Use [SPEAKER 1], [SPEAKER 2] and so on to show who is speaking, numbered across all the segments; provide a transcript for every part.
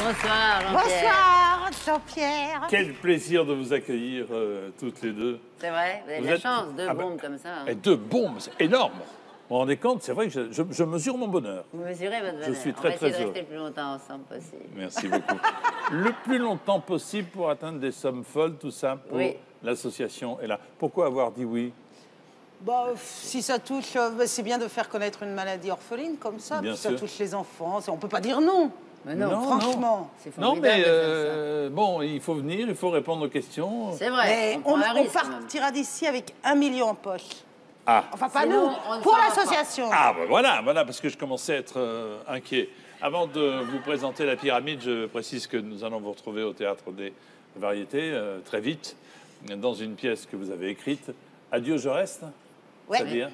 [SPEAKER 1] Bonsoir, Jean-Pierre.
[SPEAKER 2] Bonsoir, Jean-Pierre.
[SPEAKER 3] Quel plaisir de vous accueillir toutes les deux.
[SPEAKER 1] C'est vrai, vous avez de la chance, deux bombes comme ça. Hein.
[SPEAKER 3] Et deux bombes, c'est énorme. Vous vous rendez compte, c'est vrai que je mesure mon bonheur.
[SPEAKER 1] Vous mesurez votre bonheur.
[SPEAKER 3] Je suis très,
[SPEAKER 1] On va essayer
[SPEAKER 3] très
[SPEAKER 1] de
[SPEAKER 3] heureux.
[SPEAKER 1] rester le plus longtemps ensemble possible.
[SPEAKER 3] Merci beaucoup. Le plus longtemps possible pour atteindre des sommes folles, tout ça, pour
[SPEAKER 1] Oui.
[SPEAKER 3] l'association est là. Pourquoi avoir dit oui?
[SPEAKER 2] Bah, si ça touche, c'est bien de faire connaître une maladie orpheline comme ça.
[SPEAKER 3] Bien
[SPEAKER 2] Puis ça
[SPEAKER 3] sûr.
[SPEAKER 2] touche les enfants. On peut pas dire non.
[SPEAKER 1] Mais non,
[SPEAKER 2] Franchement.
[SPEAKER 1] c'est
[SPEAKER 3] Non,
[SPEAKER 1] formidable
[SPEAKER 3] mais
[SPEAKER 1] de faire ça.
[SPEAKER 3] bon, il faut venir, il faut répondre aux questions.
[SPEAKER 1] C'est vrai,
[SPEAKER 2] Mais
[SPEAKER 1] on prend un risque, quand même.
[SPEAKER 2] partira d'ici avec 1 million en poche.
[SPEAKER 3] Ah,
[SPEAKER 2] Enfin, pas
[SPEAKER 1] Sinon,
[SPEAKER 2] nous,
[SPEAKER 1] on ne
[SPEAKER 2] pour
[SPEAKER 1] fera
[SPEAKER 2] l'association.
[SPEAKER 3] ah ben voilà, parce que je commençais à être inquiet. Avant de vous présenter la pyramide, je précise que nous allons vous retrouver au Théâtre des Variétés très vite, dans une pièce que vous avez écrite. Adieu, je reste.
[SPEAKER 2] Ouais.
[SPEAKER 3] C'est-à-dire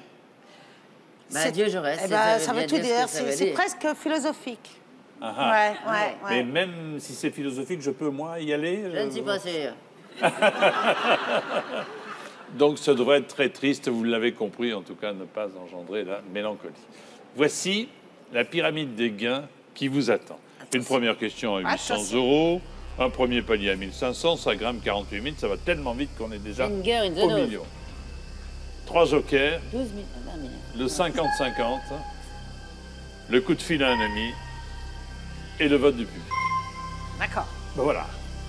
[SPEAKER 1] Bah, adieu, je reste.
[SPEAKER 2] Eh ben, ça veut
[SPEAKER 1] bien
[SPEAKER 2] tout
[SPEAKER 1] ce que
[SPEAKER 2] dire.
[SPEAKER 1] ça veut
[SPEAKER 2] C'est
[SPEAKER 1] dire.
[SPEAKER 2] presque philosophique.
[SPEAKER 3] Ah, ah.
[SPEAKER 2] Ouais.
[SPEAKER 3] Mais même si c'est philosophique, je peux, moi, y aller
[SPEAKER 1] Je ne suis pas sûr.
[SPEAKER 3] Donc, ça devrait être très triste, vous l'avez compris, en tout cas, ne pas engendrer la mélancolie. Voici la pyramide des gains qui vous attend. Une première question à 800 €, un premier palier à 1500, ça grimpe 48 000, ça va tellement vite qu'on est déjà
[SPEAKER 1] Une guerre, une
[SPEAKER 3] au
[SPEAKER 1] zone.
[SPEAKER 3] million. 3 jokers,
[SPEAKER 1] 12 000, 20 000.
[SPEAKER 3] le 50-50, le coup de fil à un ami et le vote du public.
[SPEAKER 2] D'accord.
[SPEAKER 3] Ben voilà,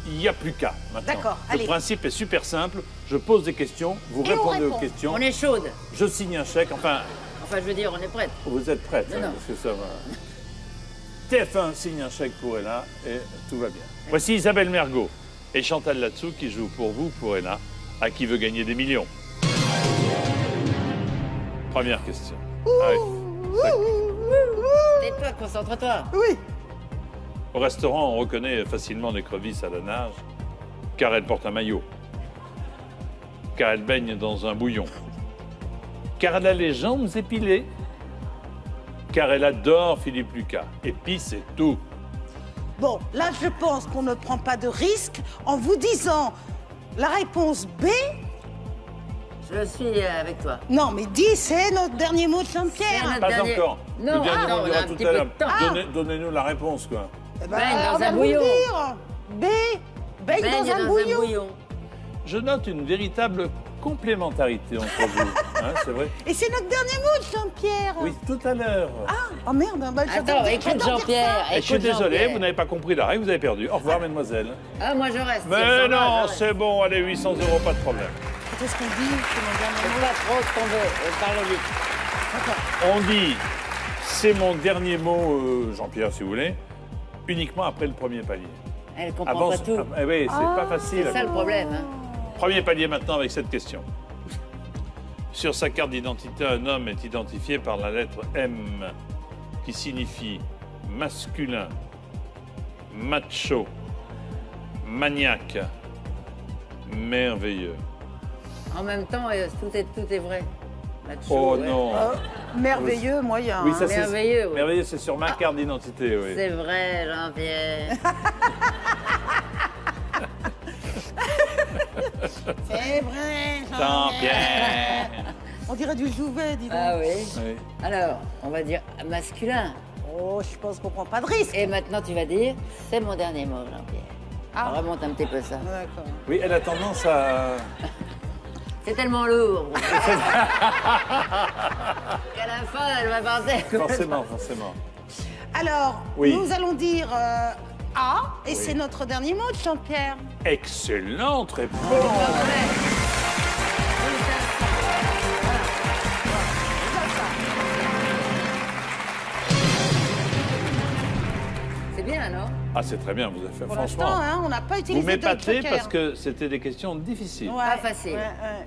[SPEAKER 3] il n'y a plus qu'à maintenant.
[SPEAKER 2] D'accord,
[SPEAKER 3] Le
[SPEAKER 2] allez.
[SPEAKER 3] principe est super simple, je pose des questions, vous
[SPEAKER 2] Et on
[SPEAKER 3] répondez aux
[SPEAKER 2] répond.
[SPEAKER 3] questions,
[SPEAKER 1] On est chaude.
[SPEAKER 3] je signe un chèque, enfin,
[SPEAKER 1] Enfin, je veux dire, on est prête.
[SPEAKER 3] vous êtes prête,
[SPEAKER 1] Non, non.
[SPEAKER 3] parce que ça va. TF1 signe un chèque pour Ella et tout va bien. Voici Isabelle Mergot et Chantal Latsou qui jouent pour vous, pour Ella, à qui veut gagner des millions. Première question. Ah oui.
[SPEAKER 1] Tais-toi, concentre-toi.
[SPEAKER 2] Oui.
[SPEAKER 3] Au restaurant, on reconnaît facilement l'écrevisse à la nage, car elle porte un maillot, car elle baigne dans un bouillon, car elle a les jambes épilées, car elle adore Philippe Lucas. Et puis c'est tout.
[SPEAKER 2] Bon, là, je pense qu'on ne prend pas de risque en vous disant la réponse B.
[SPEAKER 1] Je suis avec toi.
[SPEAKER 2] Non, mais 10, c'est notre dernier mot de
[SPEAKER 1] C'est
[SPEAKER 2] Jean-Pierre.
[SPEAKER 1] notre
[SPEAKER 3] Pas
[SPEAKER 1] dernier-
[SPEAKER 3] encore.
[SPEAKER 1] Non,
[SPEAKER 3] Le dernier
[SPEAKER 1] attends,
[SPEAKER 3] mot,
[SPEAKER 1] on
[SPEAKER 3] dira
[SPEAKER 1] a un
[SPEAKER 3] tout
[SPEAKER 1] petit
[SPEAKER 3] à
[SPEAKER 1] peu
[SPEAKER 3] l'heure.
[SPEAKER 1] de temps.
[SPEAKER 3] Donnez-nous la réponse, quoi.
[SPEAKER 2] Eh ben,
[SPEAKER 1] Baigne dans
[SPEAKER 2] on va
[SPEAKER 1] un
[SPEAKER 2] vous le
[SPEAKER 1] bouillon.
[SPEAKER 2] dire. B. Baigne dans un bouillon.
[SPEAKER 3] Je note une véritable complémentarité entre vous. Hein, c'est vrai?
[SPEAKER 2] Et c'est notre dernier mot de Jean-Pierre.
[SPEAKER 3] Oui, tout à l'heure.
[SPEAKER 2] Oh merde, bah,
[SPEAKER 1] Attends, écoute Jean-Pierre.
[SPEAKER 3] Et je suis
[SPEAKER 1] écoute
[SPEAKER 3] désolé,
[SPEAKER 1] Jean-Pierre.
[SPEAKER 3] vous n'avez pas compris la règle, vous avez perdu. Au revoir, mademoiselle.
[SPEAKER 1] Ah, moi je reste.
[SPEAKER 3] Mais non, c'est bon, allez, 800 €, pas de problème.
[SPEAKER 2] Qu'est-ce qu'on dit? C'est mon dernier
[SPEAKER 1] C'est
[SPEAKER 2] mot.
[SPEAKER 1] pas trop ce qu'on veut. Parle vite.
[SPEAKER 3] On dit, c'est mon dernier mot, Jean-Pierre, si vous voulez, uniquement après le premier palier.
[SPEAKER 1] Elle comprend pas tout.
[SPEAKER 3] Oui, c'est pas facile.
[SPEAKER 1] C'est ça le problème. Hein.
[SPEAKER 3] Premier palier maintenant avec cette question. Sur sa carte d'identité, un homme est identifié par la lettre M, qui signifie masculin, macho, maniaque, merveilleux.
[SPEAKER 1] En même temps, tout est vrai. Macho,
[SPEAKER 3] Oh
[SPEAKER 1] ouais.
[SPEAKER 3] non.
[SPEAKER 2] Merveilleux, moyen.
[SPEAKER 3] Oui,
[SPEAKER 2] hein.
[SPEAKER 3] ça c'est
[SPEAKER 1] merveilleux, oui.
[SPEAKER 3] merveilleux, c'est sur ma carte d'identité, oui.
[SPEAKER 1] C'est vrai, Jean-Pierre.
[SPEAKER 2] C'est vrai,
[SPEAKER 3] Jean-Pierre.
[SPEAKER 2] On dirait du Jouvet, dis donc.
[SPEAKER 1] Ah oui.
[SPEAKER 3] Oui.
[SPEAKER 1] Alors, on va dire masculin.
[SPEAKER 2] Oh, je pense qu'on prend pas de risque.
[SPEAKER 1] Et maintenant, tu vas dire, c'est mon dernier mot, Jean-Pierre.
[SPEAKER 2] Ah.
[SPEAKER 1] Remonte un petit peu ça.
[SPEAKER 2] D'accord.
[SPEAKER 3] Oui, elle a tendance à...
[SPEAKER 1] C'est tellement lourd. Qu'à la fin, elle va penser.
[SPEAKER 3] Forcément.
[SPEAKER 2] Alors,
[SPEAKER 3] Oui.
[SPEAKER 2] nous allons dire A, et c'est notre dernier mot de Jean-Pierre.
[SPEAKER 3] Excellente réponse.
[SPEAKER 1] C'est bien, non?
[SPEAKER 3] Ah, c'est très bien, vous avez fait.
[SPEAKER 2] Pour
[SPEAKER 3] Franchement,
[SPEAKER 2] l'instant, hein, on n'a pas utilisé
[SPEAKER 3] vous
[SPEAKER 2] de
[SPEAKER 3] m'épatez
[SPEAKER 2] joker.
[SPEAKER 3] parce que c'était des questions difficiles.
[SPEAKER 2] Ouais,
[SPEAKER 1] Pas facile.
[SPEAKER 2] ouais.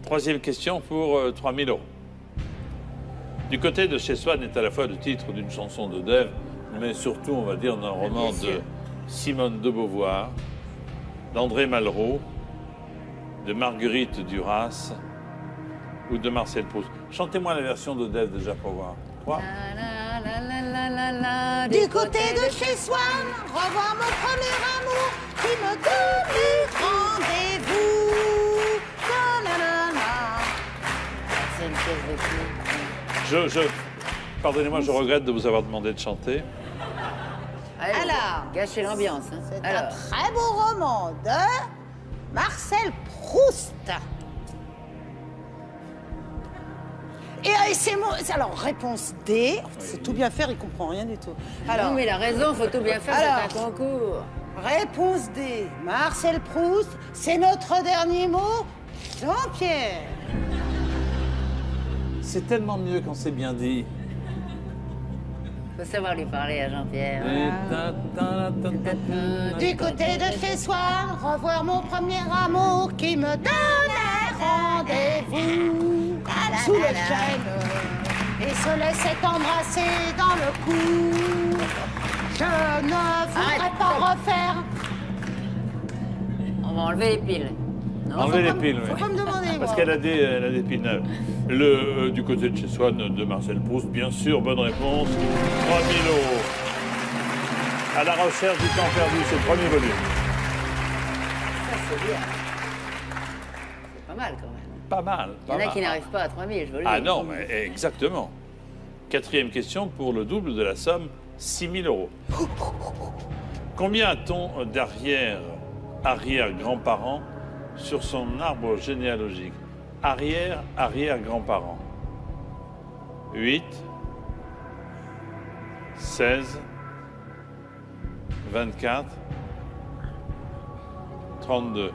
[SPEAKER 3] Troisième question pour 3 000 €. Du côté de Chez Swann est à la fois le titre d'une chanson de Dave, mais surtout, on va dire, d'un roman
[SPEAKER 1] sûr.
[SPEAKER 3] de Simone de Beauvoir, d'André Malraux, de Marguerite Duras ou de Marcel Proust. Chantez-moi la version de Dave déjà pour voir. 3.
[SPEAKER 2] Du côté de chez Swann, revoir mon premier amour qui me donne rendez-vous. Na-na-na-na.
[SPEAKER 1] C'est une pièce de film.
[SPEAKER 3] Pardonnez-moi, je regrette de vous avoir demandé de chanter.
[SPEAKER 1] Allez,
[SPEAKER 2] Alors,
[SPEAKER 1] Gâcher l'ambiance. Hein.
[SPEAKER 2] C'est
[SPEAKER 1] Alors,
[SPEAKER 2] un très beau roman de Marcel Proust. Et c'est mon... Alors, réponse D. Faut tout bien faire, il comprend rien du tout.
[SPEAKER 1] non, mais il a raison, faut tout bien faire,
[SPEAKER 2] Alors.
[SPEAKER 1] c'est un concours.
[SPEAKER 2] Réponse D. Marcel Proust, c'est notre dernier mot. Jean-Pierre.
[SPEAKER 3] C'est tellement mieux quand c'est bien dit.
[SPEAKER 1] Faut savoir lui parler à Jean-Pierre.
[SPEAKER 2] Du côté de chez soi, revoir mon premier amour qui me donnait rendez-vous sous le chêne et se laissait embrasser dans le cou. Je ne voudrais pas refaire.
[SPEAKER 1] On va enlever les piles. Non,
[SPEAKER 3] Enlever les piles,
[SPEAKER 2] Faut
[SPEAKER 3] oui.
[SPEAKER 2] pas me demander,
[SPEAKER 3] Parce
[SPEAKER 2] moi.
[SPEAKER 3] qu'elle a des piles neuves. Du côté de chez soi de Marcel Proust, bien sûr, bonne réponse. 3 000 euros. À la recherche du temps perdu, c'est le premier volume.
[SPEAKER 1] ça c'est bien. C'est pas mal quand même.
[SPEAKER 3] Pas mal.
[SPEAKER 1] Il y en
[SPEAKER 3] pas
[SPEAKER 1] a qui
[SPEAKER 3] mal.
[SPEAKER 1] n'arrivent pas à 3000, je veux le
[SPEAKER 3] Ah
[SPEAKER 1] dire.
[SPEAKER 3] non, mais exactement. Quatrième question pour le double de la somme, 6 000 euros. Combien a-t-on d'arrière-arrière-grands-parents sur son arbre généalogique? Arrière-arrière-grands-parents. 8, 16, 24, 32.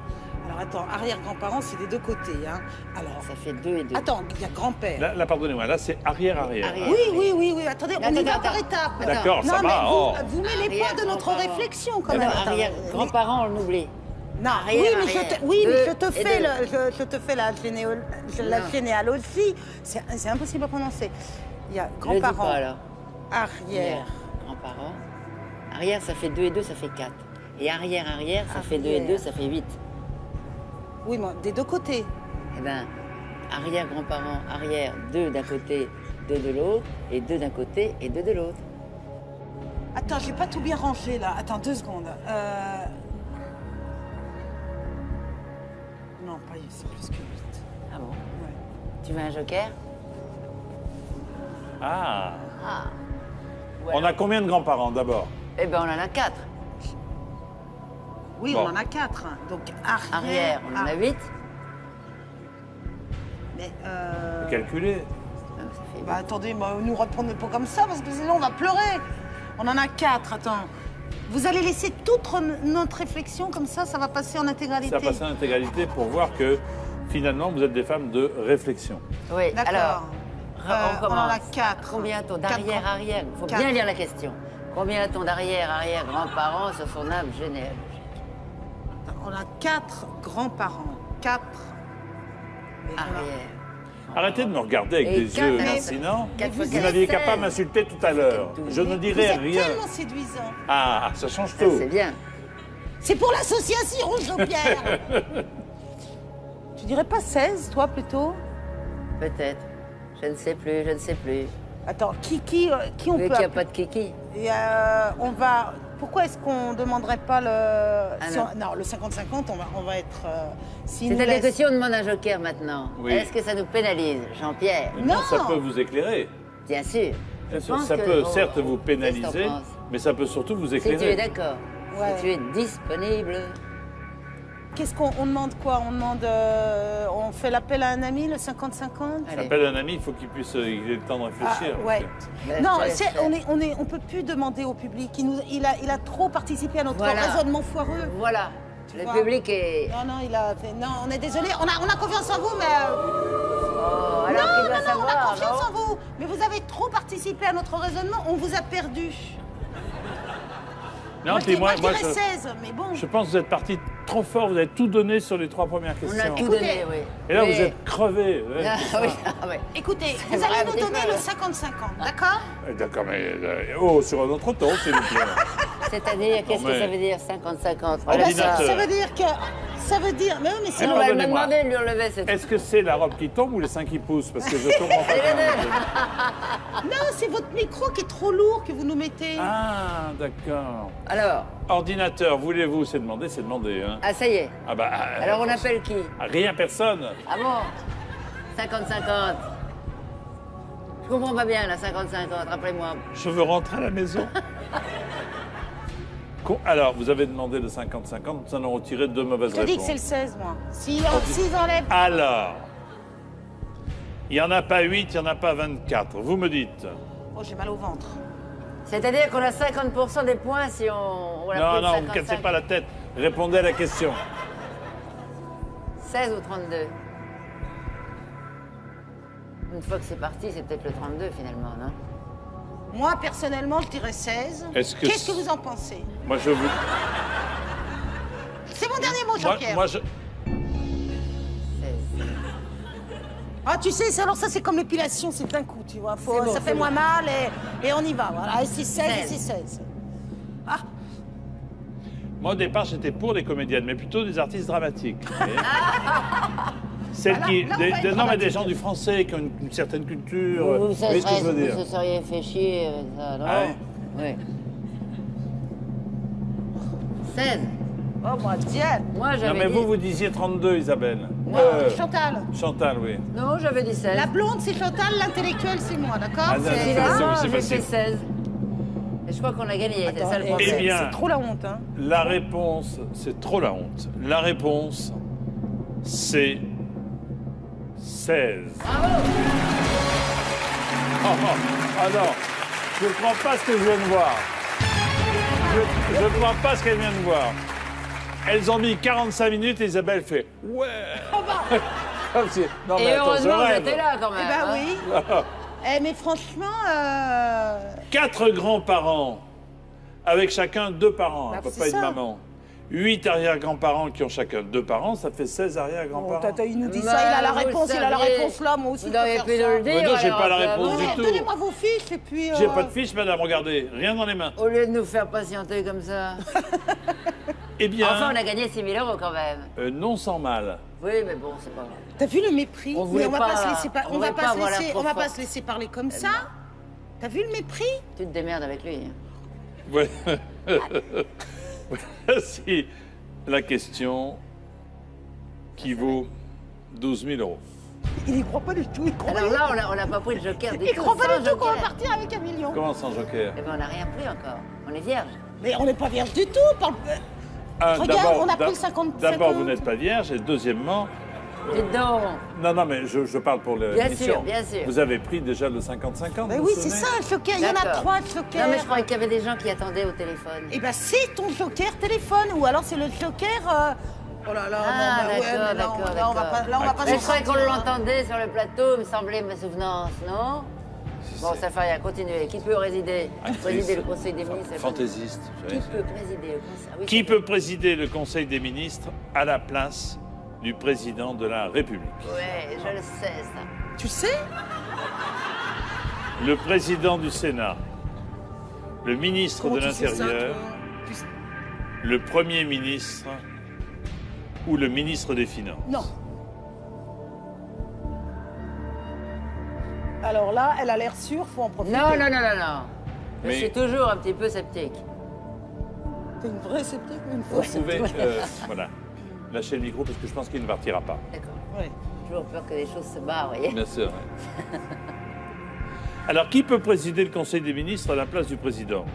[SPEAKER 2] Alors attends, arrière-grands-parents, c'est des deux côtés. Hein. Alors,
[SPEAKER 1] Ça fait 2 et 2.
[SPEAKER 2] attends, il y a grand-père.
[SPEAKER 3] Là, pardonnez-moi, là, c'est arrière-arrière.
[SPEAKER 1] Arrière.
[SPEAKER 2] Oui, attendez, on y va
[SPEAKER 1] attends,
[SPEAKER 2] par
[SPEAKER 1] attends.
[SPEAKER 2] étapes.
[SPEAKER 3] D'accord,
[SPEAKER 2] Non,
[SPEAKER 3] ça
[SPEAKER 2] mais
[SPEAKER 3] va.
[SPEAKER 2] vous,
[SPEAKER 3] Oh.
[SPEAKER 2] vous mêlez pas de notre
[SPEAKER 1] Arrière-grands-parents.
[SPEAKER 2] réflexion quand
[SPEAKER 1] Non,
[SPEAKER 2] même.
[SPEAKER 1] non,
[SPEAKER 2] Attends,
[SPEAKER 1] arrière-grands-parents, on oublie.
[SPEAKER 2] Non,
[SPEAKER 1] Arrière,
[SPEAKER 2] oui, mais
[SPEAKER 1] arrière.
[SPEAKER 2] je te
[SPEAKER 1] Deux
[SPEAKER 2] fais,
[SPEAKER 1] et deux.
[SPEAKER 2] je te fais la
[SPEAKER 1] Non.
[SPEAKER 2] généalogie. C'est impossible à prononcer. Il y a
[SPEAKER 1] Je le dis
[SPEAKER 2] grands-parents,
[SPEAKER 1] pas alors.
[SPEAKER 2] arrière,
[SPEAKER 1] Grands-parents. Arrière, ça fait 2 et 2, ça fait 4. Et arrière-arrière, ça fait 2 et 2, ça fait 8.
[SPEAKER 2] oui, mais des deux côtés.
[SPEAKER 1] Eh bien, arrière-grands-parents, arrière, 2 d'un côté, 2 de l'autre, et 2 d'un côté et 2 de l'autre.
[SPEAKER 2] Attends, j'ai pas tout bien rangé là. Attends 2 secondes. Non, pas c'est plus que 8.
[SPEAKER 1] Ah bon?
[SPEAKER 2] Ouais.
[SPEAKER 1] Tu veux un joker?
[SPEAKER 3] Ah.
[SPEAKER 1] Ah.
[SPEAKER 3] On a combien de grands-parents d'abord?
[SPEAKER 1] Eh bien, on en a 4.
[SPEAKER 2] Oui,
[SPEAKER 3] Bon.
[SPEAKER 2] on en a 4. Donc arrière.
[SPEAKER 1] Arrière, on en a 8.
[SPEAKER 2] Mais
[SPEAKER 3] Calculez.
[SPEAKER 1] Ça fait
[SPEAKER 2] bah attendez, nous répondez pas comme ça parce que sinon on va pleurer. On en a 4, attends. Vous allez laisser toute notre réflexion comme ça va passer en intégralité.
[SPEAKER 3] Ça passe en intégralité pour voir que finalement vous êtes des femmes de réflexion.
[SPEAKER 1] Oui,
[SPEAKER 2] D'accord.
[SPEAKER 1] alors, on
[SPEAKER 2] on en a
[SPEAKER 1] commence.
[SPEAKER 2] 4.
[SPEAKER 1] Combien a-t-on d'arrière-arrière? Il faut
[SPEAKER 2] Quatre.
[SPEAKER 1] bien lire la question. Combien a-t-on d'arrière-arrière-grands-parents sur son arbre généalogique?
[SPEAKER 2] On a 4 grands-parents. 4.
[SPEAKER 1] Arrière.
[SPEAKER 3] Arrêtez de me regarder avec
[SPEAKER 1] Et
[SPEAKER 3] des
[SPEAKER 1] quatre,
[SPEAKER 3] yeux
[SPEAKER 1] alors,
[SPEAKER 3] lancinants.
[SPEAKER 1] quatre fois
[SPEAKER 3] Vous
[SPEAKER 1] quatre,
[SPEAKER 3] n'aviez qu'à
[SPEAKER 1] 16.
[SPEAKER 3] pas m'insulter tout à l'heure. Je ne
[SPEAKER 2] Vous
[SPEAKER 3] dirai
[SPEAKER 2] êtes
[SPEAKER 3] rien.
[SPEAKER 2] tellement séduisant.
[SPEAKER 3] Ah, ça change
[SPEAKER 1] Ça,
[SPEAKER 3] tout.
[SPEAKER 1] c'est bien.
[SPEAKER 2] C'est pour l'association, Jean-Pierre. Tu dirais pas 16, toi, plutôt?
[SPEAKER 1] Peut-être. Je ne sais plus, je ne sais plus.
[SPEAKER 2] Attends, qui on
[SPEAKER 1] Vu
[SPEAKER 2] peut
[SPEAKER 1] qu'il n'y a
[SPEAKER 2] appeler?
[SPEAKER 1] pas de kiki.
[SPEAKER 2] Et, on va... Pourquoi est-ce qu'on ne demanderait pas le... si
[SPEAKER 1] non.
[SPEAKER 2] on- non, le 50-50, on va être... s'il nous
[SPEAKER 1] C'est-à-dire que
[SPEAKER 2] laisse-
[SPEAKER 1] si on demande un joker maintenant,
[SPEAKER 3] Oui.
[SPEAKER 1] est-ce que ça nous pénalise, Jean-Pierre?
[SPEAKER 3] Non, ça
[SPEAKER 2] Non.
[SPEAKER 3] peut vous éclairer.
[SPEAKER 1] Bien sûr.
[SPEAKER 3] Bien
[SPEAKER 1] Je
[SPEAKER 3] sûr,
[SPEAKER 1] pense
[SPEAKER 3] ça
[SPEAKER 1] que-
[SPEAKER 3] peut
[SPEAKER 1] oh,
[SPEAKER 3] certes vous
[SPEAKER 1] qu'est-ce que
[SPEAKER 3] pénaliser,
[SPEAKER 1] t'en penses?
[SPEAKER 3] mais ça peut surtout vous
[SPEAKER 1] Si tu es
[SPEAKER 3] éclairer.
[SPEAKER 1] d'accord,
[SPEAKER 2] Ouais.
[SPEAKER 1] si tu es disponible,
[SPEAKER 2] Qu'est-ce qu'on demande quoi? On demande... on fait l'appel à un ami, le 50-50?
[SPEAKER 1] allez.
[SPEAKER 3] J'appelle un ami, il faut qu'il puisse il ait le temps de réfléchir.
[SPEAKER 2] Ah, ouais.
[SPEAKER 1] Ben,
[SPEAKER 2] Non,
[SPEAKER 1] je te laisse faire.
[SPEAKER 2] on peut plus demander au public. Il a trop participé à notre
[SPEAKER 1] Voilà.
[SPEAKER 2] raisonnement foireux.
[SPEAKER 1] Voilà. Le
[SPEAKER 2] vois.
[SPEAKER 1] public est...
[SPEAKER 2] Non, il a fait... Non, on est désolé. On a confiance en vous, mais...
[SPEAKER 1] Oh, alors qu'il doit
[SPEAKER 2] on a
[SPEAKER 1] savoir,
[SPEAKER 2] confiance
[SPEAKER 1] non?
[SPEAKER 2] en vous. Mais vous avez trop participé à notre raisonnement. On vous a perdu.
[SPEAKER 3] Non, puis
[SPEAKER 2] moi, je dirais
[SPEAKER 3] je,
[SPEAKER 2] 16, mais bon.
[SPEAKER 3] je pense que vous êtes parti trop fort, vous avez tout donné sur les 3 premières
[SPEAKER 1] On
[SPEAKER 3] questions.
[SPEAKER 1] a tout
[SPEAKER 2] Écoutez,
[SPEAKER 1] donné, oui.
[SPEAKER 3] Et là,
[SPEAKER 1] Mais-
[SPEAKER 3] vous êtes crevés. Ouais.
[SPEAKER 1] Ah, oui, ah, ouais.
[SPEAKER 2] Écoutez,
[SPEAKER 1] C'est
[SPEAKER 2] vous
[SPEAKER 1] vrai,
[SPEAKER 2] allez nous
[SPEAKER 1] un petit
[SPEAKER 2] donner
[SPEAKER 1] peu,
[SPEAKER 2] le
[SPEAKER 1] ouais.
[SPEAKER 2] 50-50, d'accord?
[SPEAKER 3] D'accord, mais sur un autre ton, s'il vous plaît.
[SPEAKER 1] C'est-à-dire, qu'est-ce
[SPEAKER 3] mais-
[SPEAKER 1] que ça veut dire 50-50?
[SPEAKER 2] Eh ben,
[SPEAKER 3] Ordinateur.
[SPEAKER 2] ça veut dire que... Ça veut dire... Mais oui, mais c'est...
[SPEAKER 3] Mais
[SPEAKER 1] On va me
[SPEAKER 3] pardonnez-moi.
[SPEAKER 1] demander de lui enlever cette...
[SPEAKER 3] Est-ce que c'est la robe qui tombe ou les seins qui poussent? Parce que je comprends pas.
[SPEAKER 1] C'est les deux.
[SPEAKER 2] Non, c'est votre micro qui est trop lourd que vous nous mettez.
[SPEAKER 3] Ah, d'accord.
[SPEAKER 1] Alors,
[SPEAKER 3] Ordinateur, voulez-vous? C'est demander, c'est demander. Hein.
[SPEAKER 1] ah ça y est.
[SPEAKER 3] Ah bah,
[SPEAKER 1] Alors on appelle qui?
[SPEAKER 3] rien, personne.
[SPEAKER 1] Ah bon? 50-50. Je comprends pas bien, la 50-50, rappelez-moi.
[SPEAKER 3] Je veux rentrer à la maison. Alors, vous avez demandé le 50-50, nous en avons tiré 2 mauvaises
[SPEAKER 2] Je te dis que
[SPEAKER 3] réponses.
[SPEAKER 2] c'est le 16, moi. S'ils enlèvent...
[SPEAKER 3] Alors, il n'y en a pas 8, il n'y en a pas 24. Vous me dites.
[SPEAKER 2] Oh, j'ai mal au ventre.
[SPEAKER 1] C'est-à-dire qu'on a 50% des points si on a
[SPEAKER 3] Non,
[SPEAKER 1] pris
[SPEAKER 3] non,
[SPEAKER 1] le
[SPEAKER 3] vous ne cassez
[SPEAKER 1] 55.
[SPEAKER 3] pas la tête. Répondez à la question.
[SPEAKER 1] 16 ou 32. Une fois que c'est parti, c'est peut-être le 32 finalement, non?
[SPEAKER 2] Moi, personnellement, je dirais 16.
[SPEAKER 3] Est-ce que
[SPEAKER 2] Qu'est-ce que vous en pensez?
[SPEAKER 3] Moi, je vous.
[SPEAKER 2] C'est mon dernier mot, Joker.
[SPEAKER 3] Moi, je.
[SPEAKER 1] 16.
[SPEAKER 2] Ah, tu sais, alors ça, c'est comme l'épilation, c'est d'un coup, tu vois.
[SPEAKER 1] C'est bon,
[SPEAKER 2] ça
[SPEAKER 1] c'est
[SPEAKER 2] fait
[SPEAKER 1] bon.
[SPEAKER 2] moins mal et on y va, voilà. Et c'est 16 et
[SPEAKER 1] 16.
[SPEAKER 2] c'est 16. Ah,
[SPEAKER 3] Moi, au départ, j'étais pour les comédiennes, mais plutôt des artistes dramatiques. vous voyez. Celles
[SPEAKER 2] Voilà,
[SPEAKER 3] qui.
[SPEAKER 2] là, on va être
[SPEAKER 3] Non, mais des
[SPEAKER 2] dramatique.
[SPEAKER 3] gens du français qui ont une certaine culture.
[SPEAKER 1] Vous,
[SPEAKER 3] Vous voyez ce que je veux dire?
[SPEAKER 1] vous se seriez fait chier avec ça, non?
[SPEAKER 3] Ah ouais?
[SPEAKER 1] Oui. 16.
[SPEAKER 2] oh, moi, tiens.
[SPEAKER 1] Moi,
[SPEAKER 3] Non,
[SPEAKER 1] j'avais
[SPEAKER 3] mais
[SPEAKER 1] dit...
[SPEAKER 3] vous disiez 32, Isabelle.
[SPEAKER 2] Non, Chantal.
[SPEAKER 3] Chantal, oui.
[SPEAKER 1] Non, j'avais dit 16.
[SPEAKER 2] La blonde, c'est Chantal, l'intellectuel, c'est moi, d'accord?
[SPEAKER 3] Ah, non,
[SPEAKER 2] C'est-
[SPEAKER 3] non,
[SPEAKER 1] Finalement,
[SPEAKER 3] c'est
[SPEAKER 1] j'ai
[SPEAKER 3] facile.
[SPEAKER 1] fait 16. Et je crois qu'on a gagné, c'est
[SPEAKER 2] Attends,
[SPEAKER 1] ça le
[SPEAKER 2] eh,
[SPEAKER 1] problème.
[SPEAKER 3] Eh bien.
[SPEAKER 2] C'est trop la honte, hein.
[SPEAKER 3] La réponse, c'est trop la honte. La réponse, c'est 16. Oh, non, je ne crois pas ce que je viens de voir. Je ne crois pas ce qu'elle vient de voir. Elles ont mis 45 minutes et Isabelle fait « Ouais !» Comme si- Non,
[SPEAKER 1] Et
[SPEAKER 3] mais attends, je
[SPEAKER 1] heureusement,
[SPEAKER 3] rêve.
[SPEAKER 1] j'étais là quand même.
[SPEAKER 2] Eh ben
[SPEAKER 1] hein.
[SPEAKER 2] oui. Mais franchement,
[SPEAKER 3] 4 grands-parents, avec chacun 2 parents,
[SPEAKER 2] Bah,
[SPEAKER 3] un papa
[SPEAKER 2] c'est
[SPEAKER 3] et une
[SPEAKER 2] ça.
[SPEAKER 3] maman. 8 arrière-grands-parents qui ont chacun 2 parents, ça fait 16 arrière-grands-parents.
[SPEAKER 2] il nous dit
[SPEAKER 1] Mais
[SPEAKER 2] ça, il a la
[SPEAKER 1] vous
[SPEAKER 2] réponse, il a la
[SPEAKER 1] saviez.
[SPEAKER 2] réponse là, moi aussi.
[SPEAKER 1] Vous
[SPEAKER 2] je peux
[SPEAKER 1] auriez
[SPEAKER 2] faire
[SPEAKER 1] pu
[SPEAKER 2] ça.
[SPEAKER 1] nous le dire.
[SPEAKER 3] Mais non, j'ai
[SPEAKER 1] alors,
[SPEAKER 3] pas la
[SPEAKER 1] que
[SPEAKER 3] réponse
[SPEAKER 1] vous-
[SPEAKER 3] du tout.
[SPEAKER 2] Donnez-moi vos fiches et puis...
[SPEAKER 3] J'ai pas de fiche, madame, regardez, rien dans les mains.
[SPEAKER 1] Au lieu de nous faire patienter comme ça.
[SPEAKER 3] Eh bien,
[SPEAKER 1] Enfin, on a gagné 6 000 € quand même.
[SPEAKER 3] non sans mal.
[SPEAKER 1] Oui, mais bon, c'est pas grave.
[SPEAKER 2] T'as vu le mépris?
[SPEAKER 1] On
[SPEAKER 2] Mais
[SPEAKER 1] voulait
[SPEAKER 2] on va
[SPEAKER 1] pas-
[SPEAKER 2] pas se laisser,
[SPEAKER 1] on
[SPEAKER 2] on va
[SPEAKER 1] voulait
[SPEAKER 2] pas
[SPEAKER 1] pas
[SPEAKER 2] se
[SPEAKER 1] avoir la
[SPEAKER 2] laisser,
[SPEAKER 1] trop
[SPEAKER 2] on va pas
[SPEAKER 1] forte.
[SPEAKER 2] se laisser parler comme ça. T'as vu le mépris?
[SPEAKER 1] Tu te démerdes avec lui.
[SPEAKER 3] Ouais. Voici la question qui vaut 12 000 €.
[SPEAKER 2] Il y croit pas du tout, il croit
[SPEAKER 1] Alors
[SPEAKER 2] pas.
[SPEAKER 1] là, on n'a pas pris le joker du tout.
[SPEAKER 2] Il croit pas
[SPEAKER 1] sans
[SPEAKER 2] du tout qu'on va
[SPEAKER 1] joker.
[SPEAKER 2] partir avec 1 million.
[SPEAKER 3] Comment sans joker?
[SPEAKER 1] Eh ben, on n'a rien pris encore. On est vierge.
[SPEAKER 2] Mais on n'est pas vierge du tout. Regarde,
[SPEAKER 3] D'abord-
[SPEAKER 2] on a pris le 50.
[SPEAKER 3] D'abord, vous n'êtes pas vierge, et deuxièmement,
[SPEAKER 1] Dites donc.
[SPEAKER 3] non, mais je parle pour l'émission.
[SPEAKER 1] sûr, bien sûr.
[SPEAKER 3] Vous avez pris déjà le 50-50.
[SPEAKER 2] Mais
[SPEAKER 3] vous
[SPEAKER 2] oui,
[SPEAKER 3] vous
[SPEAKER 2] c'est
[SPEAKER 3] souvenez?
[SPEAKER 2] ça, un joker. Il y en a
[SPEAKER 1] D'accord.
[SPEAKER 2] 3 jokers.
[SPEAKER 1] Non, mais je croyais qu'il y avait des gens qui attendaient au téléphone.
[SPEAKER 2] Eh ben, c'est ton joker téléphone. Ou alors c'est le joker. Oh là là,
[SPEAKER 1] Ah,
[SPEAKER 2] non, bah ouais,
[SPEAKER 1] d'accord,
[SPEAKER 2] mais là,
[SPEAKER 1] d'accord,
[SPEAKER 2] là, on va
[SPEAKER 1] d'accord.
[SPEAKER 2] pas, là, on va pas
[SPEAKER 1] Mais
[SPEAKER 2] s'en
[SPEAKER 1] je croyais qu'on
[SPEAKER 2] sortir, hein.
[SPEAKER 1] l'entendait sur le plateau, me semblait ma souvenance, non? Bon, ça fait rien, continuez. Qui peut présider le Conseil des ministres?
[SPEAKER 3] Fantaisiste. vous
[SPEAKER 1] Qui
[SPEAKER 3] savez.
[SPEAKER 1] peut présider le Conseil? Ah oui,
[SPEAKER 3] Qui
[SPEAKER 1] c'est
[SPEAKER 3] peut présider le Conseil des ministres à la place du président de la République?
[SPEAKER 1] Ouais, je le sais, ça.
[SPEAKER 2] Tu sais?
[SPEAKER 3] Le président du Sénat, le ministre
[SPEAKER 2] Comment
[SPEAKER 3] de
[SPEAKER 2] tu sais ça,
[SPEAKER 3] l'Intérieur,
[SPEAKER 2] toi? Tu sais-
[SPEAKER 3] le Premier ministre ou le ministre des Finances?
[SPEAKER 2] Non. Alors là, elle a l'air sûre, faut en profiter.
[SPEAKER 1] Non, non, non, non, non. Je
[SPEAKER 3] Mais-
[SPEAKER 1] suis toujours un petit peu sceptique.
[SPEAKER 2] T'es une vraie sceptique ou une
[SPEAKER 3] Vous
[SPEAKER 2] fausse?
[SPEAKER 3] pouvez, voilà, lâcher le micro parce que je pense qu'il ne partira pas.
[SPEAKER 1] D'accord.
[SPEAKER 2] Ouais.
[SPEAKER 1] J'ai toujours peur que les choses se barrent, vous voyez.
[SPEAKER 3] Bien sûr. ouais. Alors, qui peut présider le Conseil des ministres à la place du président?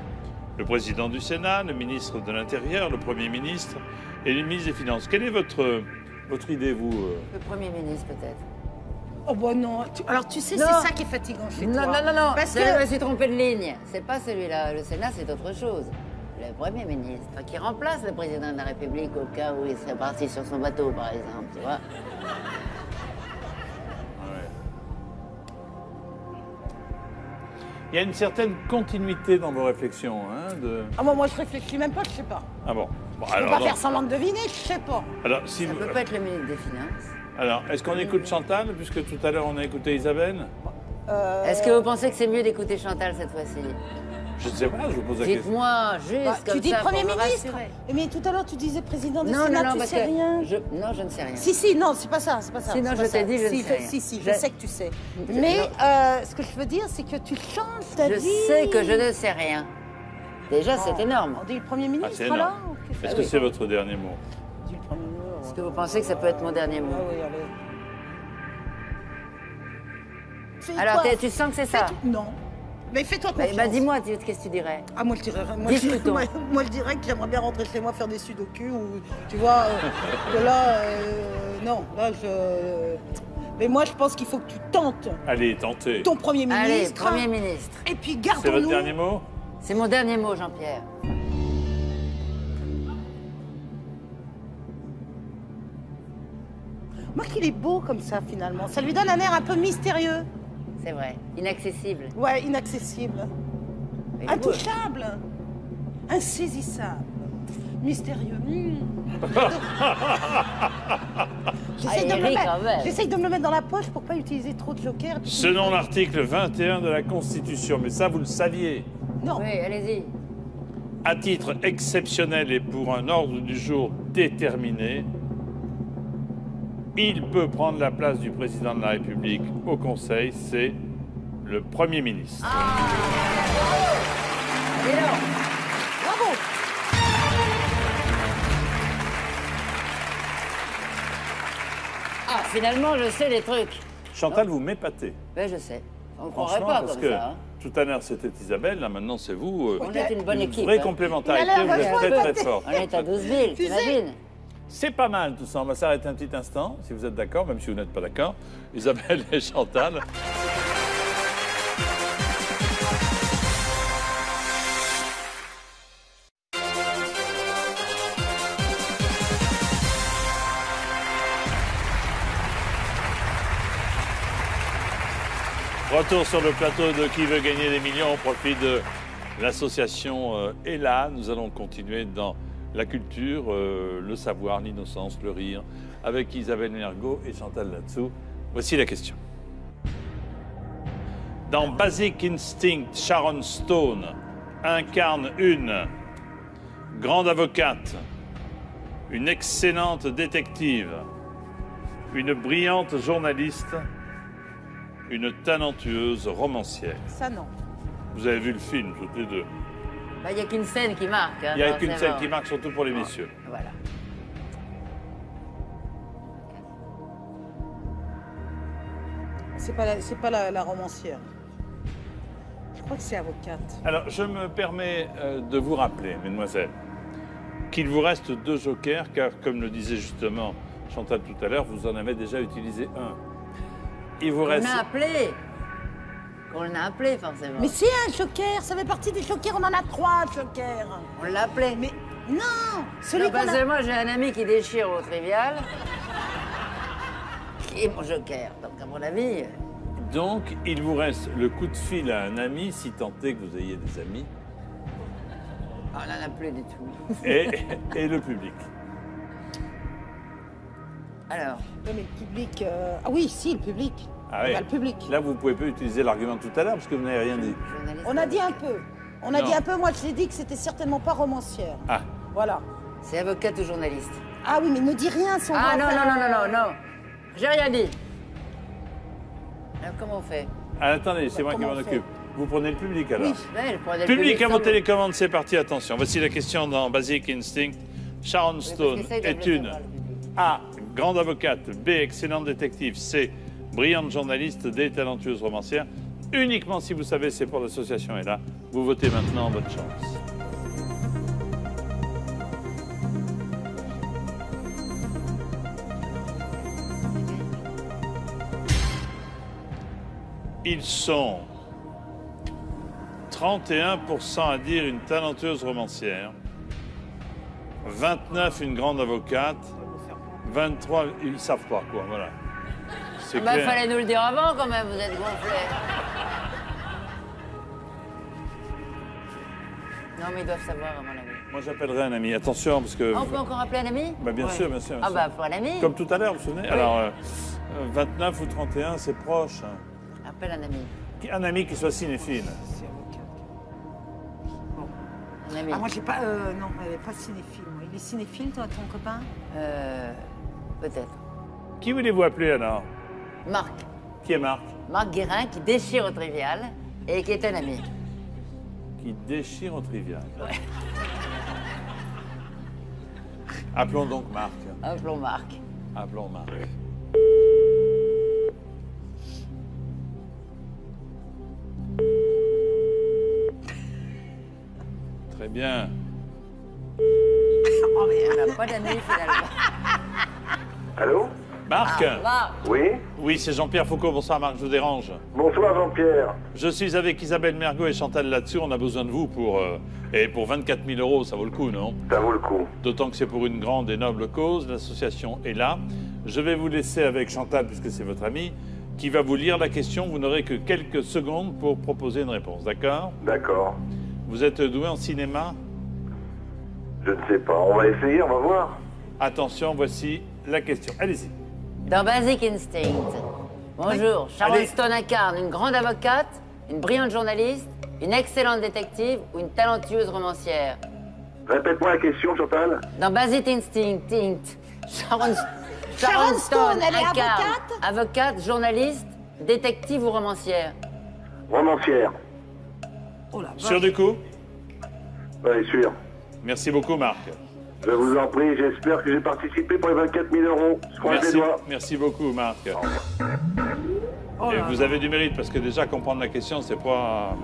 [SPEAKER 3] Le président du Sénat, le ministre de l'Intérieur, le Premier ministre et le ministre des Finances. Quelle est votre idée, vous
[SPEAKER 1] Le Premier ministre, peut-être.
[SPEAKER 2] Oh bah non. Alors tu sais,
[SPEAKER 1] Non.
[SPEAKER 2] c'est ça qui est fatigant chez
[SPEAKER 1] Non,
[SPEAKER 2] toi.
[SPEAKER 1] non, non, non.
[SPEAKER 2] Parce
[SPEAKER 1] Je me
[SPEAKER 2] que...
[SPEAKER 1] suis trompé de ligne. C'est pas celui-là. Le Sénat, c'est autre chose. Le Premier ministre, qui remplace le président de la République au cas où il serait parti sur son bateau, par exemple, tu vois.
[SPEAKER 3] Il y a une certaine continuité dans vos réflexions, hein, de...
[SPEAKER 2] Ah moi je réfléchis même pas, je sais pas.
[SPEAKER 3] Ah bon. Bon,
[SPEAKER 2] Je peux
[SPEAKER 3] alors,
[SPEAKER 2] pas
[SPEAKER 3] non.
[SPEAKER 2] faire semblant de deviner, je sais pas.
[SPEAKER 3] Alors, si
[SPEAKER 1] Ça
[SPEAKER 3] vous-
[SPEAKER 1] peut pas être le ministre des Finances.
[SPEAKER 3] alors, est-ce qu'on écoute Chantal, puisque tout à l'heure on a écouté Isabelle?
[SPEAKER 1] Est-ce que vous pensez que c'est mieux d'écouter Chantal cette fois-ci?
[SPEAKER 3] Je ne sais pas, je vous pose la question.
[SPEAKER 1] Dites-moi, juste
[SPEAKER 2] Bah,
[SPEAKER 1] comme
[SPEAKER 2] tu dis
[SPEAKER 1] ça,
[SPEAKER 2] Premier
[SPEAKER 1] pour me
[SPEAKER 2] ministre.
[SPEAKER 1] rassurer.
[SPEAKER 2] Mais tout à l'heure tu disais président du
[SPEAKER 1] Non,
[SPEAKER 2] Sénat,
[SPEAKER 1] non, non,
[SPEAKER 2] tu
[SPEAKER 1] parce
[SPEAKER 2] sais
[SPEAKER 1] que
[SPEAKER 2] rien.
[SPEAKER 1] Non, je ne sais rien.
[SPEAKER 2] Si, non, c'est pas ça, c'est pas ça.
[SPEAKER 1] Sinon,
[SPEAKER 2] c'est
[SPEAKER 1] je
[SPEAKER 2] pas
[SPEAKER 1] t'ai
[SPEAKER 2] ça.
[SPEAKER 1] dit, je ne
[SPEAKER 2] Si,
[SPEAKER 1] sais rien.
[SPEAKER 2] Si, je
[SPEAKER 1] Je-
[SPEAKER 2] sais que tu sais.
[SPEAKER 1] Je-
[SPEAKER 2] Mais
[SPEAKER 1] non.
[SPEAKER 2] ce que je veux dire, c'est que tu changes ta
[SPEAKER 1] Je
[SPEAKER 2] vie.
[SPEAKER 1] sais que je ne sais rien. Déjà, c'est énorme.
[SPEAKER 2] On dit le Premier
[SPEAKER 3] Ah,
[SPEAKER 2] ministre,
[SPEAKER 3] c'est
[SPEAKER 2] alors
[SPEAKER 3] énorme.
[SPEAKER 2] Qu'est-ce
[SPEAKER 3] Est-ce
[SPEAKER 2] que
[SPEAKER 3] que c'est votre dernier mot?
[SPEAKER 2] On dit le Premier ministre.
[SPEAKER 1] Est-ce que vous pensez que ça peut être mon dernier mot?
[SPEAKER 2] Ah oui, allez. Fais
[SPEAKER 1] Alors,
[SPEAKER 2] toi.
[SPEAKER 1] tu sens que c'est ça?
[SPEAKER 2] Non. Mais fais-toi confiance.
[SPEAKER 1] Bah, dis-moi, qu'est-ce que tu dirais?
[SPEAKER 2] Ah, moi, je dirais,
[SPEAKER 1] Discutons.
[SPEAKER 2] moi, je dirais que j'aimerais bien rentrer chez moi faire des sudoku ou, tu vois, que là, non, là, Mais moi, je pense qu'il faut que tu tentes
[SPEAKER 3] Allez, tentez.
[SPEAKER 2] ton Premier
[SPEAKER 1] Allez,
[SPEAKER 2] ministre.
[SPEAKER 1] Premier ministre.
[SPEAKER 2] Et puis,
[SPEAKER 3] C'est votre
[SPEAKER 2] gardons-nous.
[SPEAKER 3] dernier mot?
[SPEAKER 1] C'est mon dernier mot, Jean-Pierre.
[SPEAKER 2] Moi, qu'il est beau comme ça, finalement. Ça lui donne un air un peu mystérieux.
[SPEAKER 1] C'est vrai. Inaccessible.
[SPEAKER 2] Ouais, inaccessible.
[SPEAKER 1] Il est beau.
[SPEAKER 2] Intouchable. Insaisissable. Mystérieux. J'essaye de,
[SPEAKER 1] il
[SPEAKER 2] me le
[SPEAKER 1] rit quand
[SPEAKER 2] mettre-
[SPEAKER 1] même.
[SPEAKER 2] j'essaye de me le mettre dans la poche pour pas utiliser trop de jokers.
[SPEAKER 3] Selon l'article 21 de la Constitution, mais ça, vous le saviez,
[SPEAKER 2] Non.
[SPEAKER 1] Oui, allez-y.
[SPEAKER 3] à titre exceptionnel et pour un ordre du jour déterminé, il peut prendre la place du président de la République au Conseil, c'est le Premier ministre.
[SPEAKER 1] Dis donc.
[SPEAKER 2] Bravo.
[SPEAKER 1] Ah, finalement, je sais les trucs.
[SPEAKER 3] Chantal, vous m'épatez.
[SPEAKER 1] Oui, je sais. On ne croirait
[SPEAKER 3] Franchement,
[SPEAKER 1] pas
[SPEAKER 3] parce
[SPEAKER 1] comme
[SPEAKER 3] que
[SPEAKER 1] ça. Hein.
[SPEAKER 3] tout à l'heure c'était Isabelle, là maintenant c'est vous.
[SPEAKER 1] On est une bonne équipe.
[SPEAKER 3] Vraie
[SPEAKER 1] hein.
[SPEAKER 3] complémentarité,
[SPEAKER 2] Il a
[SPEAKER 3] vous
[SPEAKER 2] l'air
[SPEAKER 3] êtes
[SPEAKER 2] vachement
[SPEAKER 3] très très fort.
[SPEAKER 1] On est à 12 000, t'imagines?
[SPEAKER 3] C'est pas mal tout ça. On va s'arrêter un petit instant, si vous êtes d'accord, même si vous n'êtes pas d'accord. Isabelle et Chantal. Retour sur le plateau de Qui veut gagner des millions au profit de l'association ELA. Nous allons continuer dans la culture, le savoir, l'innocence, le rire, avec Isabelle Mergo et Chantal Latsou. Voici la question. Dans Basic Instinct, Sharon Stone incarne une grande avocate, une excellente détective, une brillante journaliste, une talentueuse romancière.
[SPEAKER 2] Ça, non.
[SPEAKER 3] Vous avez vu le film, toutes les deux.
[SPEAKER 1] Il n'y a qu'une scène qui marque. Hein,
[SPEAKER 3] Il n'y a
[SPEAKER 1] dans
[SPEAKER 3] qu'une
[SPEAKER 1] ces
[SPEAKER 3] scène
[SPEAKER 1] morts.
[SPEAKER 3] qui marque, surtout pour les messieurs.
[SPEAKER 1] Voilà.
[SPEAKER 2] C'est pas la romancière. Je crois que c'est avocate.
[SPEAKER 3] Alors, je me permets de vous rappeler, mesdemoiselles, qu'il vous reste 2 jokers, car, comme le disait justement Chantal tout à l'heure, vous en avez déjà utilisé un. Il vous
[SPEAKER 1] On
[SPEAKER 3] reste...
[SPEAKER 1] a appelé. On l'a appelé, forcément.
[SPEAKER 2] Mais c'est un joker, ça fait partie des jokers, on en a 3 jokers.
[SPEAKER 1] On l'a appelé.
[SPEAKER 2] Mais non, celui
[SPEAKER 1] Non,
[SPEAKER 2] qu'on
[SPEAKER 1] parce
[SPEAKER 2] a...
[SPEAKER 1] que moi, j'ai un ami qui déchire au trivial. Qui est mon joker. Donc, à mon avis...
[SPEAKER 3] Donc, il vous reste le coup de fil à un ami, si tant est que vous ayez des amis,
[SPEAKER 1] On n'en a plus du tout.
[SPEAKER 3] et le public.
[SPEAKER 1] Alors,
[SPEAKER 2] Oui, mais le public... Ah oui, si, le public.
[SPEAKER 3] Ah oui.
[SPEAKER 2] On a le public.
[SPEAKER 3] Là, vous ne pouvez pas utiliser l'argument de tout à l'heure, parce que vous n'avez rien dit.
[SPEAKER 1] journaliste...
[SPEAKER 2] On a dit un peu. On a
[SPEAKER 3] Non.
[SPEAKER 2] dit un peu, moi je l'ai dit que c'était certainement pas romancière.
[SPEAKER 3] Ah,
[SPEAKER 2] Voilà.
[SPEAKER 1] C'est avocate ou journaliste?
[SPEAKER 2] Ah oui, mais ne dis rien si on
[SPEAKER 1] Ah
[SPEAKER 2] doit
[SPEAKER 1] non,
[SPEAKER 2] faire-
[SPEAKER 1] non, non, non, non, non. J'ai rien dit. Alors, comment on fait?
[SPEAKER 3] ah, attendez, c'est moi qui
[SPEAKER 2] comment
[SPEAKER 3] m'en
[SPEAKER 2] on fait
[SPEAKER 3] occupe. Vous prenez le public, alors.
[SPEAKER 2] Oui.
[SPEAKER 1] Ouais, le problème
[SPEAKER 3] Public à vos
[SPEAKER 1] semble-
[SPEAKER 3] télécommandes, c'est parti, attention. Voici la question dans Basic Instinct. Sharon
[SPEAKER 1] Oui, parce
[SPEAKER 3] Stone
[SPEAKER 1] qu'essaye de
[SPEAKER 3] est
[SPEAKER 1] le
[SPEAKER 3] une
[SPEAKER 1] savoir, le public.
[SPEAKER 3] A. Grande avocate. B. Excellente détective. C. Brillante journaliste. D. Talentueuse romancière. Uniquement si vous savez, c'est pour l'association est là. Vous votez maintenant, bonne chance. Ils sont 31% à dire une talentueuse romancière, 29 une grande avocate, 23 ils savent pas quoi, voilà. C'est
[SPEAKER 1] Bah,
[SPEAKER 3] clair.
[SPEAKER 1] fallait nous le dire avant quand même, vous êtes gonflés. Non, mais ils doivent savoir, à mon avis.
[SPEAKER 3] Moi j'appellerai un ami, attention parce que
[SPEAKER 1] Ah, on peut encore appeler un ami?
[SPEAKER 3] Bah, bien
[SPEAKER 1] Ouais.
[SPEAKER 3] sûr, bien sûr, bien
[SPEAKER 1] Ah
[SPEAKER 3] sûr.
[SPEAKER 1] bah, pour un ami.
[SPEAKER 3] comme tout à l'heure, vous vous souvenez. Alors 29 ou 31, c'est proche.
[SPEAKER 1] Appelle un ami.
[SPEAKER 3] Un ami qui soit cinéphile.
[SPEAKER 2] C'est avocate.
[SPEAKER 1] Un ami.
[SPEAKER 2] Ah, moi j'ai pas... non, elle est pas cinéphile. Moi. Il est cinéphile, toi, ton copain?
[SPEAKER 1] Peut-être.
[SPEAKER 3] Qui voulez-vous appeler alors?
[SPEAKER 1] Marc.
[SPEAKER 3] Qui est Marc?
[SPEAKER 1] Marc Guérin qui déchire au trivial et qui est un ami.
[SPEAKER 3] Qui déchire au trivial. Appelons donc Marc.
[SPEAKER 1] Appelons Marc.
[SPEAKER 3] Appelons Marc. bien.
[SPEAKER 2] Oh,
[SPEAKER 1] On n'a pas d'amis finalement.
[SPEAKER 4] Allô?
[SPEAKER 3] Marc?
[SPEAKER 1] Là,
[SPEAKER 4] Oui?
[SPEAKER 3] Oui, c'est Jean-Pierre Foucault. Bonsoir Marc, je vous dérange.
[SPEAKER 4] Bonsoir Jean-Pierre.
[SPEAKER 3] Je suis avec Isabelle Mergo et Chantal là-dessus. On a besoin de vous pour... et pour 24 000 euros, ça vaut le coup, non?
[SPEAKER 4] Ça vaut le coup.
[SPEAKER 3] D'autant que c'est pour une grande et noble cause. L'association est là. Je vais vous laisser avec Chantal, puisque c'est votre amie, qui va vous lire la question. Vous n'aurez que quelques secondes pour proposer une réponse, d'accord?
[SPEAKER 4] D'accord.
[SPEAKER 3] Vous êtes doué en cinéma?
[SPEAKER 4] Je ne sais pas. On va essayer, on va voir.
[SPEAKER 3] Attention, voici la question. Allez-y.
[SPEAKER 1] dans Basic Instinct. Bonjour, Sharon
[SPEAKER 3] Allez.
[SPEAKER 1] Stone incarne une grande avocate, une brillante journaliste, une excellente détective ou une talentueuse romancière.
[SPEAKER 4] Répète-moi la question, Chantal.
[SPEAKER 1] Dans Basic Instinct, Sharon
[SPEAKER 2] Stone, elle est
[SPEAKER 1] incarne
[SPEAKER 2] avocate
[SPEAKER 1] avocate, journaliste, détective ou romancière.
[SPEAKER 4] Romancière.
[SPEAKER 2] Oh la vache.
[SPEAKER 3] Sûr du coup?
[SPEAKER 4] Oui, sûr.
[SPEAKER 3] Merci beaucoup, Marc.
[SPEAKER 4] Je vous en prie, j'espère que j'ai participé pour les 24 000 euros. Je croise les
[SPEAKER 3] Merci,
[SPEAKER 4] doigts.
[SPEAKER 3] merci beaucoup, Marc.
[SPEAKER 2] Oh
[SPEAKER 3] Et
[SPEAKER 2] là
[SPEAKER 3] vous
[SPEAKER 2] là.
[SPEAKER 3] avez du mérite, parce que déjà, comprendre la question, c'est pas...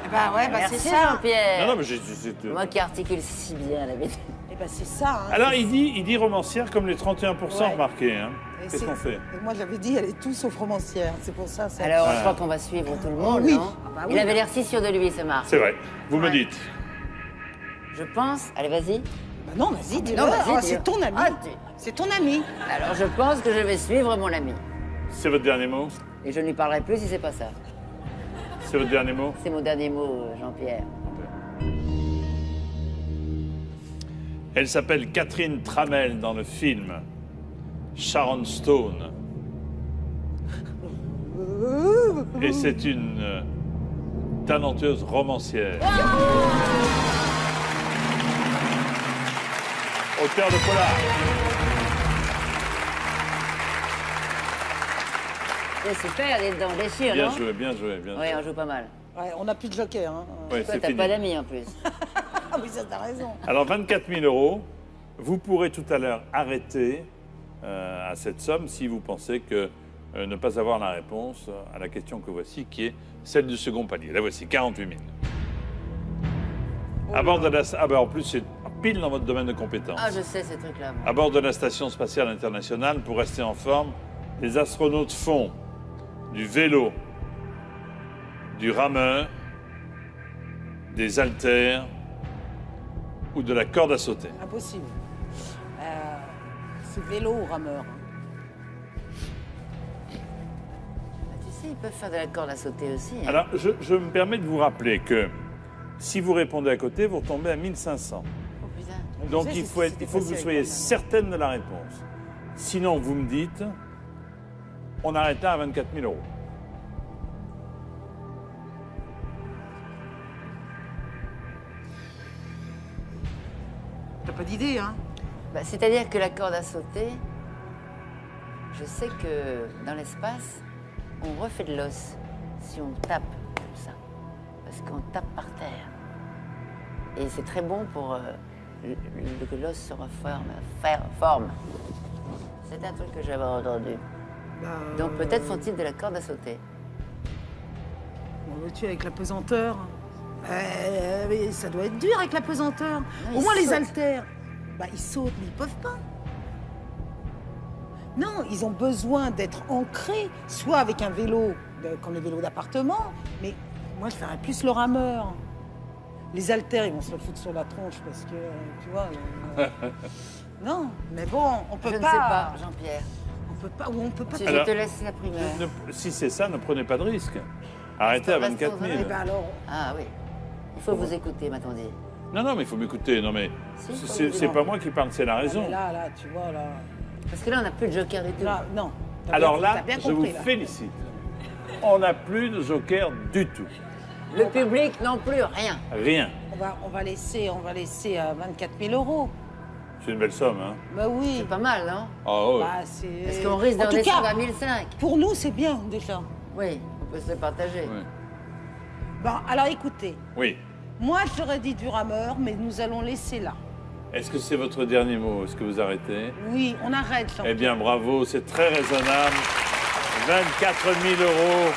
[SPEAKER 2] Eh ben ouais, bah
[SPEAKER 1] Merci
[SPEAKER 2] c'est ça.
[SPEAKER 1] Jean-Pierre.
[SPEAKER 3] Non, non, mais c'est...
[SPEAKER 1] Moi qui articule si bien la vie.
[SPEAKER 2] Eh ben c'est ça. Hein.
[SPEAKER 3] Alors, il dit romancière comme les 31%
[SPEAKER 2] Ouais.
[SPEAKER 3] remarqués. Hein.
[SPEAKER 2] Et
[SPEAKER 3] Qu'est-ce
[SPEAKER 2] c'est-
[SPEAKER 3] qu'on fait?
[SPEAKER 2] Et moi j'avais dit, elle est tout sauf romancière. C'est pour ça. c'est-
[SPEAKER 1] Alors,
[SPEAKER 3] Ah.
[SPEAKER 1] je crois qu'on va suivre tout le monde,
[SPEAKER 2] Oui.
[SPEAKER 1] non
[SPEAKER 2] Ah bah
[SPEAKER 1] Il
[SPEAKER 2] oui.
[SPEAKER 1] avait l'air si sûr de lui, ce Marc.
[SPEAKER 3] C'est vrai. Vous me
[SPEAKER 2] Ouais.
[SPEAKER 3] dites.
[SPEAKER 1] Je pense... Allez, vas-y.
[SPEAKER 2] Bah non, vas-y, dis-le.
[SPEAKER 1] Non, vas-y,
[SPEAKER 2] Ah,
[SPEAKER 1] dis-le.
[SPEAKER 2] c'est ton ami.
[SPEAKER 1] Ah, tu-
[SPEAKER 2] C'est ton ami.
[SPEAKER 1] Alors, je pense que je vais suivre mon ami.
[SPEAKER 3] C'est votre dernier mot?
[SPEAKER 1] Et je ne lui parlerai plus si c'est pas ça.
[SPEAKER 3] C'est votre dernier mot?
[SPEAKER 1] C'est mon dernier mot, Jean-Pierre.
[SPEAKER 3] Elle s'appelle Catherine Tramel dans le film Sharon Stone. Et c'est une talentueuse romancière. Auteur de polar.
[SPEAKER 1] C'est super, les dents déchirent,
[SPEAKER 3] Bien
[SPEAKER 1] non
[SPEAKER 3] joué, bien joué, bien
[SPEAKER 1] Oui,
[SPEAKER 3] joué.
[SPEAKER 1] on joue pas mal.
[SPEAKER 2] Ouais, on n'a plus de joker. Hein.
[SPEAKER 3] Ouais,
[SPEAKER 1] Toi,
[SPEAKER 3] c'est
[SPEAKER 1] t'as
[SPEAKER 3] fini.
[SPEAKER 1] pas d'amis en plus.
[SPEAKER 2] Ah oui, ça t'as raison.
[SPEAKER 3] Alors 24 000 euros, vous pourrez tout à l'heure arrêter à cette somme si vous pensez que ne pas avoir la réponse à la question que voici, qui est celle du second palier. La voici, 48 000. À bord de la... Ah ben en plus, c'est pile dans votre domaine de compétence.
[SPEAKER 1] Ah, je sais ces trucs-là. moi.
[SPEAKER 3] À bord de la Station spatiale internationale, pour rester en forme, les astronautes font du vélo, du rameur, des haltères ou de la corde à sauter.
[SPEAKER 2] Impossible. C'est vélo ou rameur.
[SPEAKER 1] Bah, tu sais, ils peuvent faire de la corde à sauter aussi. hein.
[SPEAKER 3] Alors, je me permets de vous rappeler que si vous répondez à côté, vous retombez à 1500.
[SPEAKER 1] Oh putain.
[SPEAKER 3] Donc,
[SPEAKER 2] Tu sais,
[SPEAKER 3] il faut
[SPEAKER 2] c'était
[SPEAKER 3] que vous
[SPEAKER 2] facile
[SPEAKER 3] soyez
[SPEAKER 2] quand même.
[SPEAKER 3] certaine de la réponse. Sinon, vous me dites, on arrête là à 24 000 euros.
[SPEAKER 2] T'as pas d'idée, hein?
[SPEAKER 1] Bah, c'est-à-dire que la corde à sauter, je sais que dans l'espace, on refait de l'os si on tape comme ça. Parce qu'on tape par terre. Et c'est très bon pour que l'os se forme. C'est un truc que j'avais entendu. Donc peut-être font-ils de la corde à sauter.
[SPEAKER 2] On veut tuer avec la pesanteur. Mais ça doit être dur avec la pesanteur.
[SPEAKER 1] Non,
[SPEAKER 2] Au
[SPEAKER 1] ils
[SPEAKER 2] moins les
[SPEAKER 1] sautent.
[SPEAKER 2] haltères. Bah ils sautent, mais ils peuvent pas. Non, ils ont besoin d'être ancrés, soit avec un vélo, comme les vélos d'appartement, mais moi je ferais plus le rameur. Les haltères, ils vont se le foutre sur la tronche parce que, tu vois. Non, mais bon, on peut
[SPEAKER 1] Je ne
[SPEAKER 2] pas.
[SPEAKER 1] sais pas, Jean-Pierre.
[SPEAKER 2] On peut pas, ou on peut pas.
[SPEAKER 1] Je
[SPEAKER 3] Alors-
[SPEAKER 1] te laisse la primaire.
[SPEAKER 3] Si c'est ça, ne prenez pas de risque. Arrêtez à
[SPEAKER 1] Restons
[SPEAKER 3] 24 000.
[SPEAKER 2] Eh ben alors,
[SPEAKER 1] Ah oui. Il faut vous écouter, m'a-t-on dit.
[SPEAKER 3] Non, non, mais il faut m'écouter. Non, mais
[SPEAKER 1] Si, faut
[SPEAKER 3] c'est
[SPEAKER 1] vous
[SPEAKER 3] c'est
[SPEAKER 1] dire.
[SPEAKER 3] pas moi qui parle, c'est la
[SPEAKER 2] ah,
[SPEAKER 3] raison.
[SPEAKER 2] mais là, tu vois, là.
[SPEAKER 1] Parce que là, on n'a plus de joker du tout.
[SPEAKER 2] Là, non. T'as
[SPEAKER 3] Alors
[SPEAKER 2] bien-
[SPEAKER 3] là,
[SPEAKER 2] t'as bien
[SPEAKER 3] je vous
[SPEAKER 2] compris, là.
[SPEAKER 3] félicite. On n'a plus de joker du tout.
[SPEAKER 1] Le public non plus, rien.
[SPEAKER 3] Rien.
[SPEAKER 2] On va laisser 24 000 euros.
[SPEAKER 3] C'est une belle somme, hein?
[SPEAKER 2] Bah oui.
[SPEAKER 1] C'est pas mal, non
[SPEAKER 3] Ah ouais.
[SPEAKER 2] Bah, c'est...
[SPEAKER 1] Parce qu'on risque de
[SPEAKER 2] En tout
[SPEAKER 1] redescendre
[SPEAKER 2] cas,
[SPEAKER 1] à 1005.
[SPEAKER 2] pour nous, c'est bien, déjà.
[SPEAKER 1] Oui, on peut se le partager.
[SPEAKER 3] Ouais.
[SPEAKER 2] Bon, alors écoutez,
[SPEAKER 3] Oui.
[SPEAKER 2] moi j'aurais dit du rameur, mais nous allons laisser là.
[SPEAKER 3] Est-ce que c'est votre dernier mot? Est-ce que vous arrêtez?
[SPEAKER 2] Oui, on arrête, Jean.
[SPEAKER 3] Eh bien, bravo, c'est très raisonnable. 24 000 euros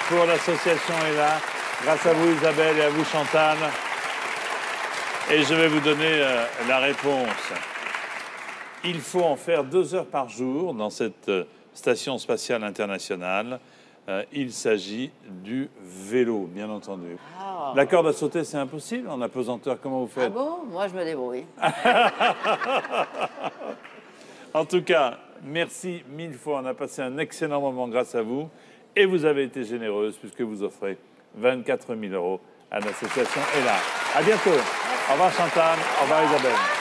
[SPEAKER 3] pour l'association est là. Grâce à vous, Isabelle, et à vous, Chantal. Et je vais vous donner la réponse. Il faut en faire 2 heures par jour dans cette station spatiale internationale. Il s'agit du vélo, bien entendu.
[SPEAKER 1] Ah.
[SPEAKER 3] La corde à sauter, c'est impossible en apesanteur. Comment vous
[SPEAKER 1] Ah
[SPEAKER 3] faites?
[SPEAKER 1] bon? Moi, je me débrouille.
[SPEAKER 3] En tout cas, merci 1000 fois. On a passé un excellent moment grâce à vous. Et vous avez été généreuse puisque vous offrez 24 000 € à l'association ELA. À bientôt. Au revoir Chantal. Au revoir Isabelle.